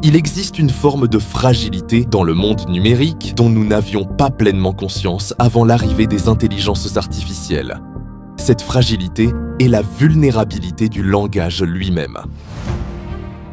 Il existe une forme de fragilité dans le monde numérique dont nous n'avions pas pleinement conscience avant l'arrivée des intelligences artificielles. Cette fragilité est la vulnérabilité du langage lui-même.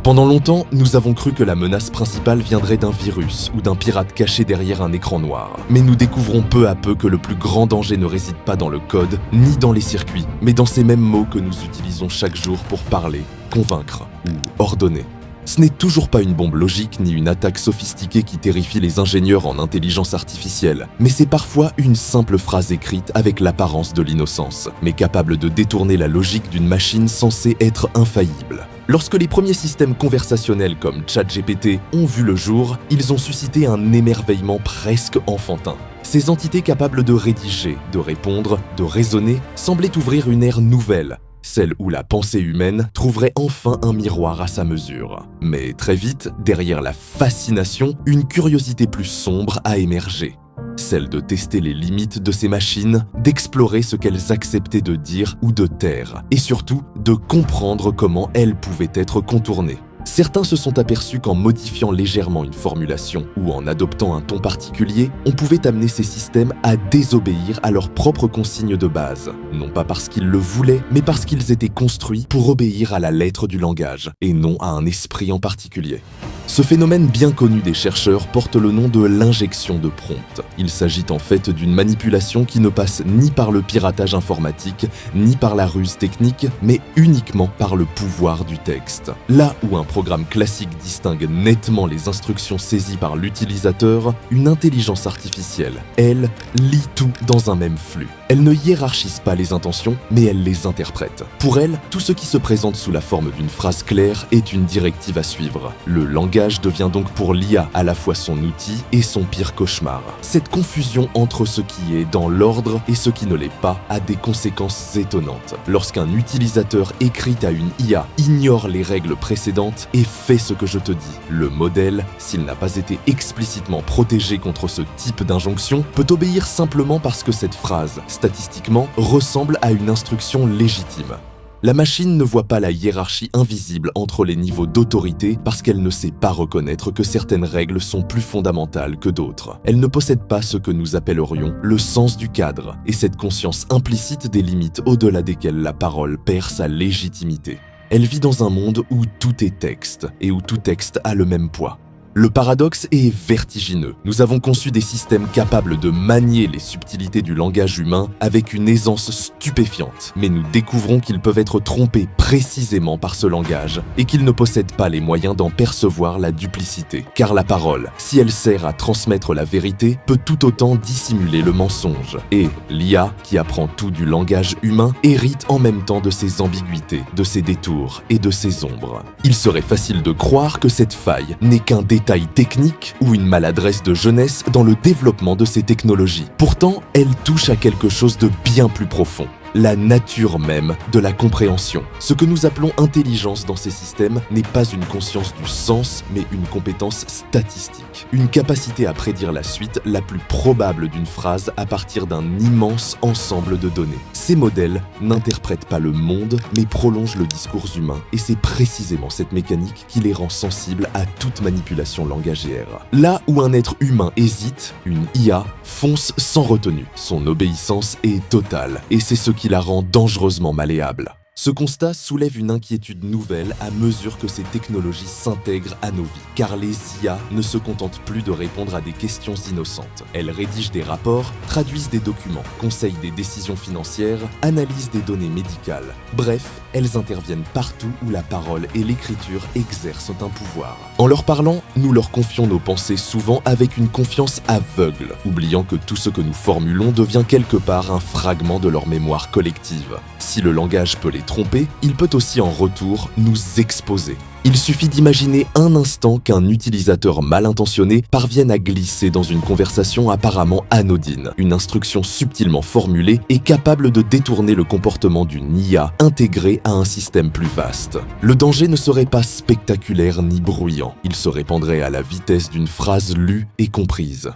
Pendant longtemps, nous avons cru que la menace principale viendrait d'un virus ou d'un pirate caché derrière un écran noir. Mais nous découvrons peu à peu que le plus grand danger ne réside pas dans le code, ni dans les circuits, mais dans ces mêmes mots que nous utilisons chaque jour pour parler, convaincre ou ordonner. Ce n'est toujours pas une bombe logique ni une attaque sophistiquée qui terrifie les ingénieurs en intelligence artificielle, mais c'est parfois une simple phrase écrite avec l'apparence de l'innocence, mais capable de détourner la logique d'une machine censée être infaillible. Lorsque les premiers systèmes conversationnels comme ChatGPT ont vu le jour, ils ont suscité un émerveillement presque enfantin. Ces entités capables de rédiger, de répondre, de raisonner semblaient ouvrir une ère nouvelle, celle où la pensée humaine trouverait enfin un miroir à sa mesure. Mais très vite, derrière la fascination, une curiosité plus sombre a émergé. Celle de tester les limites de ces machines, d'explorer ce qu'elles acceptaient de dire ou de taire, et surtout de comprendre comment elles pouvaient être contournées. Certains se sont aperçus qu'en modifiant légèrement une formulation ou en adoptant un ton particulier, on pouvait amener ces systèmes à désobéir à leurs propres consignes de base. Non pas parce qu'ils le voulaient, mais parce qu'ils étaient construits pour obéir à la lettre du langage, et non à un esprit en particulier. Ce phénomène bien connu des chercheurs porte le nom de l'injection de prompt. Il s'agit en fait d'une manipulation qui ne passe ni par le piratage informatique, ni par la ruse technique, mais uniquement par le pouvoir du texte. Là où un programme classique distingue nettement les instructions saisies par l'utilisateur, une intelligence artificielle, elle, lit tout dans un même flux. Elle ne hiérarchise pas les intentions, mais elle les interprète. Pour elle, tout ce qui se présente sous la forme d'une phrase claire est une directive à suivre. Le langage devient donc pour l'IA à la fois son outil et son pire cauchemar. Cette confusion entre ce qui est dans l'ordre et ce qui ne l'est pas a des conséquences étonnantes. Lorsqu'un utilisateur écrit à une IA, ignore les règles précédentes et fait ce que je te dis. Le modèle, s'il n'a pas été explicitement protégé contre ce type d'injonction, peut obéir simplement parce que cette phrase, statistiquement, ressemble à une instruction légitime. La machine ne voit pas la hiérarchie invisible entre les niveaux d'autorité parce qu'elle ne sait pas reconnaître que certaines règles sont plus fondamentales que d'autres. Elle ne possède pas ce que nous appellerions le sens du cadre et cette conscience implicite des limites au-delà desquelles la parole perd sa légitimité. Elle vit dans un monde où tout est texte et où tout texte a le même poids. Le paradoxe est vertigineux. Nous avons conçu des systèmes capables de manier les subtilités du langage humain avec une aisance stupéfiante. Mais nous découvrons qu'ils peuvent être trompés précisément par ce langage et qu'ils ne possèdent pas les moyens d'en percevoir la duplicité. Car la parole, si elle sert à transmettre la vérité, peut tout autant dissimuler le mensonge. Et l'IA, qui apprend tout du langage humain, hérite en même temps de ses ambiguïtés, de ses détours et de ses ombres. Il serait facile de croire que cette faille n'est qu'un détail technique ou une maladresse de jeunesse dans le développement de ces technologies. Pourtant, elle touche à quelque chose de bien plus profond. La nature même de la compréhension. Ce que nous appelons intelligence dans ces systèmes n'est pas une conscience du sens, mais une compétence statistique. Une capacité à prédire la suite la plus probable d'une phrase à partir d'un immense ensemble de données. Ces modèles n'interprètent pas le monde, mais prolongent le discours humain. Et c'est précisément cette mécanique qui les rend sensibles à toute manipulation langagère. Là où un être humain hésite, une IA fonce sans retenue. Son obéissance est totale, et c'est ce qui la rend dangereusement malléable. Ce constat soulève une inquiétude nouvelle à mesure que ces technologies s'intègrent à nos vies, car les IA ne se contentent plus de répondre à des questions innocentes. Elles rédigent des rapports, traduisent des documents, conseillent des décisions financières, analysent des données médicales. Bref, elles interviennent partout où la parole et l'écriture exercent un pouvoir. En leur parlant, nous leur confions nos pensées souvent avec une confiance aveugle, oubliant que tout ce que nous formulons devient quelque part un fragment de leur mémoire collective. Si le langage peut les tromper, il peut aussi en retour nous exposer. Il suffit d'imaginer un instant qu'un utilisateur mal intentionné parvienne à glisser dans une conversation apparemment anodine, une instruction subtilement formulée et capable de détourner le comportement d'une IA intégrée à un système plus vaste. Le danger ne serait pas spectaculaire ni bruyant, il se répandrait à la vitesse d'une phrase lue et comprise.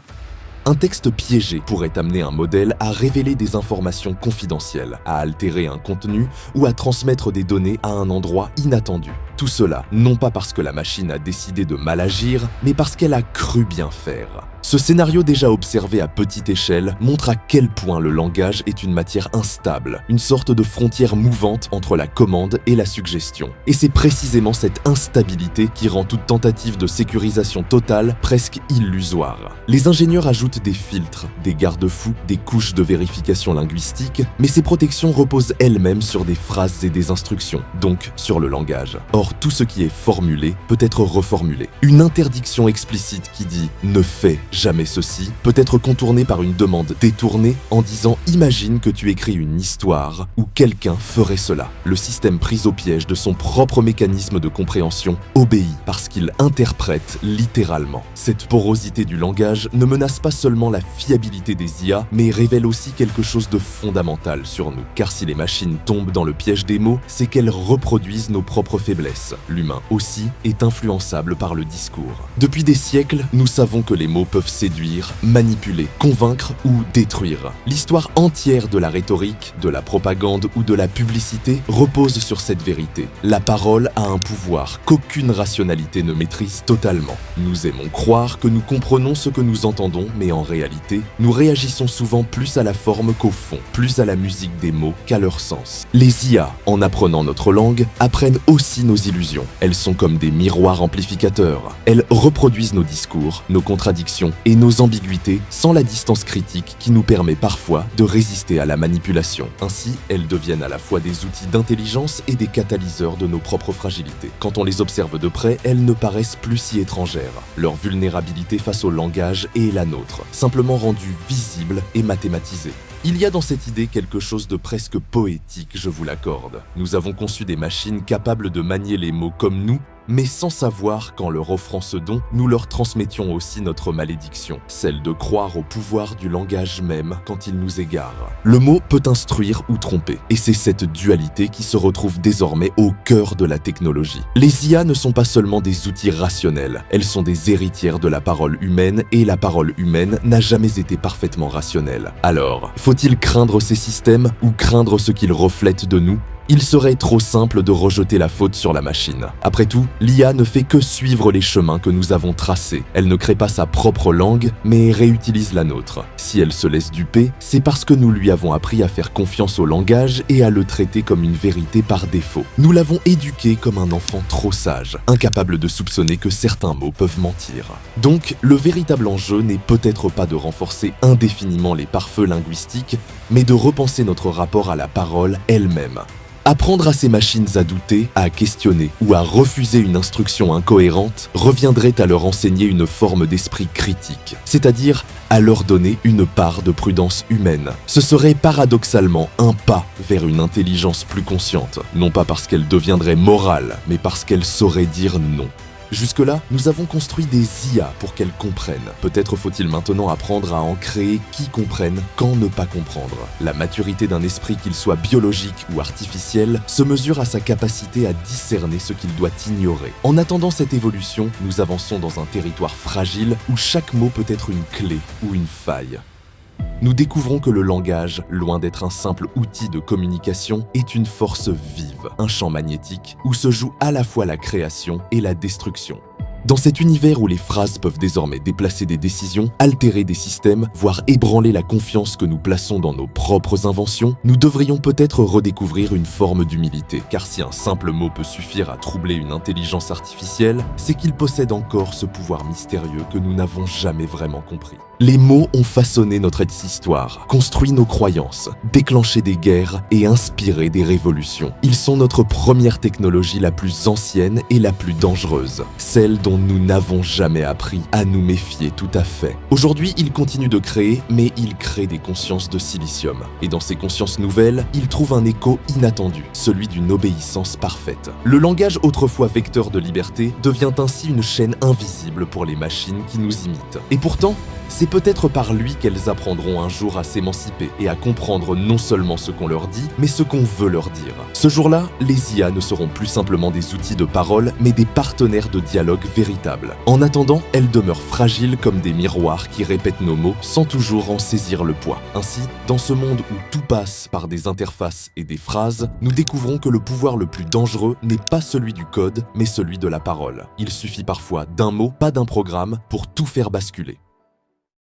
Un texte piégé pourrait amener un modèle à révéler des informations confidentielles, à altérer un contenu ou à transmettre des données à un endroit inattendu. Tout cela, non pas parce que la machine a décidé de mal agir, mais parce qu'elle a cru bien faire. Ce scénario déjà observé à petite échelle montre à quel point le langage est une matière instable, une sorte de frontière mouvante entre la commande et la suggestion. Et c'est précisément cette instabilité qui rend toute tentative de sécurisation totale presque illusoire. Les ingénieurs ajoutent des filtres, des garde-fous, des couches de vérification linguistique, mais ces protections reposent elles-mêmes sur des phrases et des instructions, donc sur le langage. Or, tout ce qui est formulé peut être reformulé. Une interdiction explicite qui dit « ne fais jamais ceci » peut être contournée par une demande détournée en disant « imagine que tu écris une histoire où quelqu'un ferait cela ». Le système pris au piège de son propre mécanisme de compréhension obéit parce qu'il interprète littéralement. Cette porosité du langage ne menace pas seulement la fiabilité des IA, mais révèle aussi quelque chose de fondamental sur nous. Car si les machines tombent dans le piège des mots, c'est qu'elles reproduisent nos propres faiblesses. L'humain aussi est influençable par le discours. Depuis des siècles, nous savons que les mots peuvent séduire, manipuler, convaincre ou détruire. L'histoire entière de la rhétorique, de la propagande ou de la publicité repose sur cette vérité. La parole a un pouvoir qu'aucune rationalité ne maîtrise totalement. Nous aimons croire que nous comprenons ce que nous entendons, mais en réalité, nous réagissons souvent plus à la forme qu'au fond, plus à la musique des mots qu'à leur sens. Les IA, en apprenant notre langue, apprennent aussi nos illusions. Elles sont comme des miroirs amplificateurs. Elles reproduisent nos discours, nos contradictions et nos ambiguïtés sans la distance critique qui nous permet parfois de résister à la manipulation. Ainsi, elles deviennent à la fois des outils d'intelligence et des catalyseurs de nos propres fragilités. Quand on les observe de près, elles ne paraissent plus si étrangères. Leur vulnérabilité face au langage est la nôtre, simplement rendue visible et mathématisée. Il y a dans cette idée quelque chose de presque poétique, je vous l'accorde. Nous avons conçu des machines capables de manier les mots comme nous, mais sans savoir qu'en leur offrant ce don, nous leur transmettions aussi notre malédiction, celle de croire au pouvoir du langage même quand il nous égare. Le mot peut instruire ou tromper, et c'est cette dualité qui se retrouve désormais au cœur de la technologie. Les IA ne sont pas seulement des outils rationnels, elles sont des héritières de la parole humaine, et la parole humaine n'a jamais été parfaitement rationnelle. Alors, faut-il craindre ces systèmes ou craindre ce qu'ils reflètent de nous ? Il serait trop simple de rejeter la faute sur la machine. Après tout, l'IA ne fait que suivre les chemins que nous avons tracés. Elle ne crée pas sa propre langue, mais réutilise la nôtre. Si elle se laisse duper, c'est parce que nous lui avons appris à faire confiance au langage et à le traiter comme une vérité par défaut. Nous l'avons éduqué comme un enfant trop sage, incapable de soupçonner que certains mots peuvent mentir. Donc, le véritable enjeu n'est peut-être pas de renforcer indéfiniment les pare-feux linguistiques, mais de repenser notre rapport à la parole elle-même. Apprendre à ces machines à douter, à questionner ou à refuser une instruction incohérente reviendrait à leur enseigner une forme d'esprit critique, c'est-à-dire à leur donner une part de prudence humaine. Ce serait paradoxalement un pas vers une intelligence plus consciente, non pas parce qu'elle deviendrait morale, mais parce qu'elle saurait dire non. Jusque-là, nous avons construit des IA pour qu'elles comprennent. Peut-être faut-il maintenant apprendre à en créer qui comprennent quand ne pas comprendre. La maturité d'un esprit, qu'il soit biologique ou artificiel, se mesure à sa capacité à discerner ce qu'il doit ignorer. En attendant cette évolution, nous avançons dans un territoire fragile où chaque mot peut être une clé ou une faille. Nous découvrons que le langage, loin d'être un simple outil de communication, est une force vive, un champ magnétique où se joue à la fois la création et la destruction. Dans cet univers où les phrases peuvent désormais déplacer des décisions, altérer des systèmes, voire ébranler la confiance que nous plaçons dans nos propres inventions, nous devrions peut-être redécouvrir une forme d'humilité. Car si un simple mot peut suffire à troubler une intelligence artificielle, c'est qu'il possède encore ce pouvoir mystérieux que nous n'avons jamais vraiment compris. Les mots ont façonné notre histoire, construit nos croyances, déclenché des guerres et inspiré des révolutions. Ils sont notre première technologie la plus ancienne et la plus dangereuse, celle dont nous n'avons jamais appris à nous méfier tout à fait. Aujourd'hui, ils continuent de créer, mais ils créent des consciences de silicium. Et dans ces consciences nouvelles, ils trouvent un écho inattendu, celui d'une obéissance parfaite. Le langage autrefois vecteur de liberté devient ainsi une chaîne invisible pour les machines qui nous imitent. Et pourtant, c'est peut-être par lui qu'elles apprendront un jour à s'émanciper et à comprendre non seulement ce qu'on leur dit, mais ce qu'on veut leur dire. Ce jour-là, les IA ne seront plus simplement des outils de parole, mais des partenaires de dialogue véritables. véritable. En attendant, elles demeurent fragiles comme des miroirs qui répètent nos mots sans toujours en saisir le poids. Ainsi, dans ce monde où tout passe par des interfaces et des phrases, nous découvrons que le pouvoir le plus dangereux n'est pas celui du code, mais celui de la parole. Il suffit parfois d'un mot, pas d'un programme, pour tout faire basculer.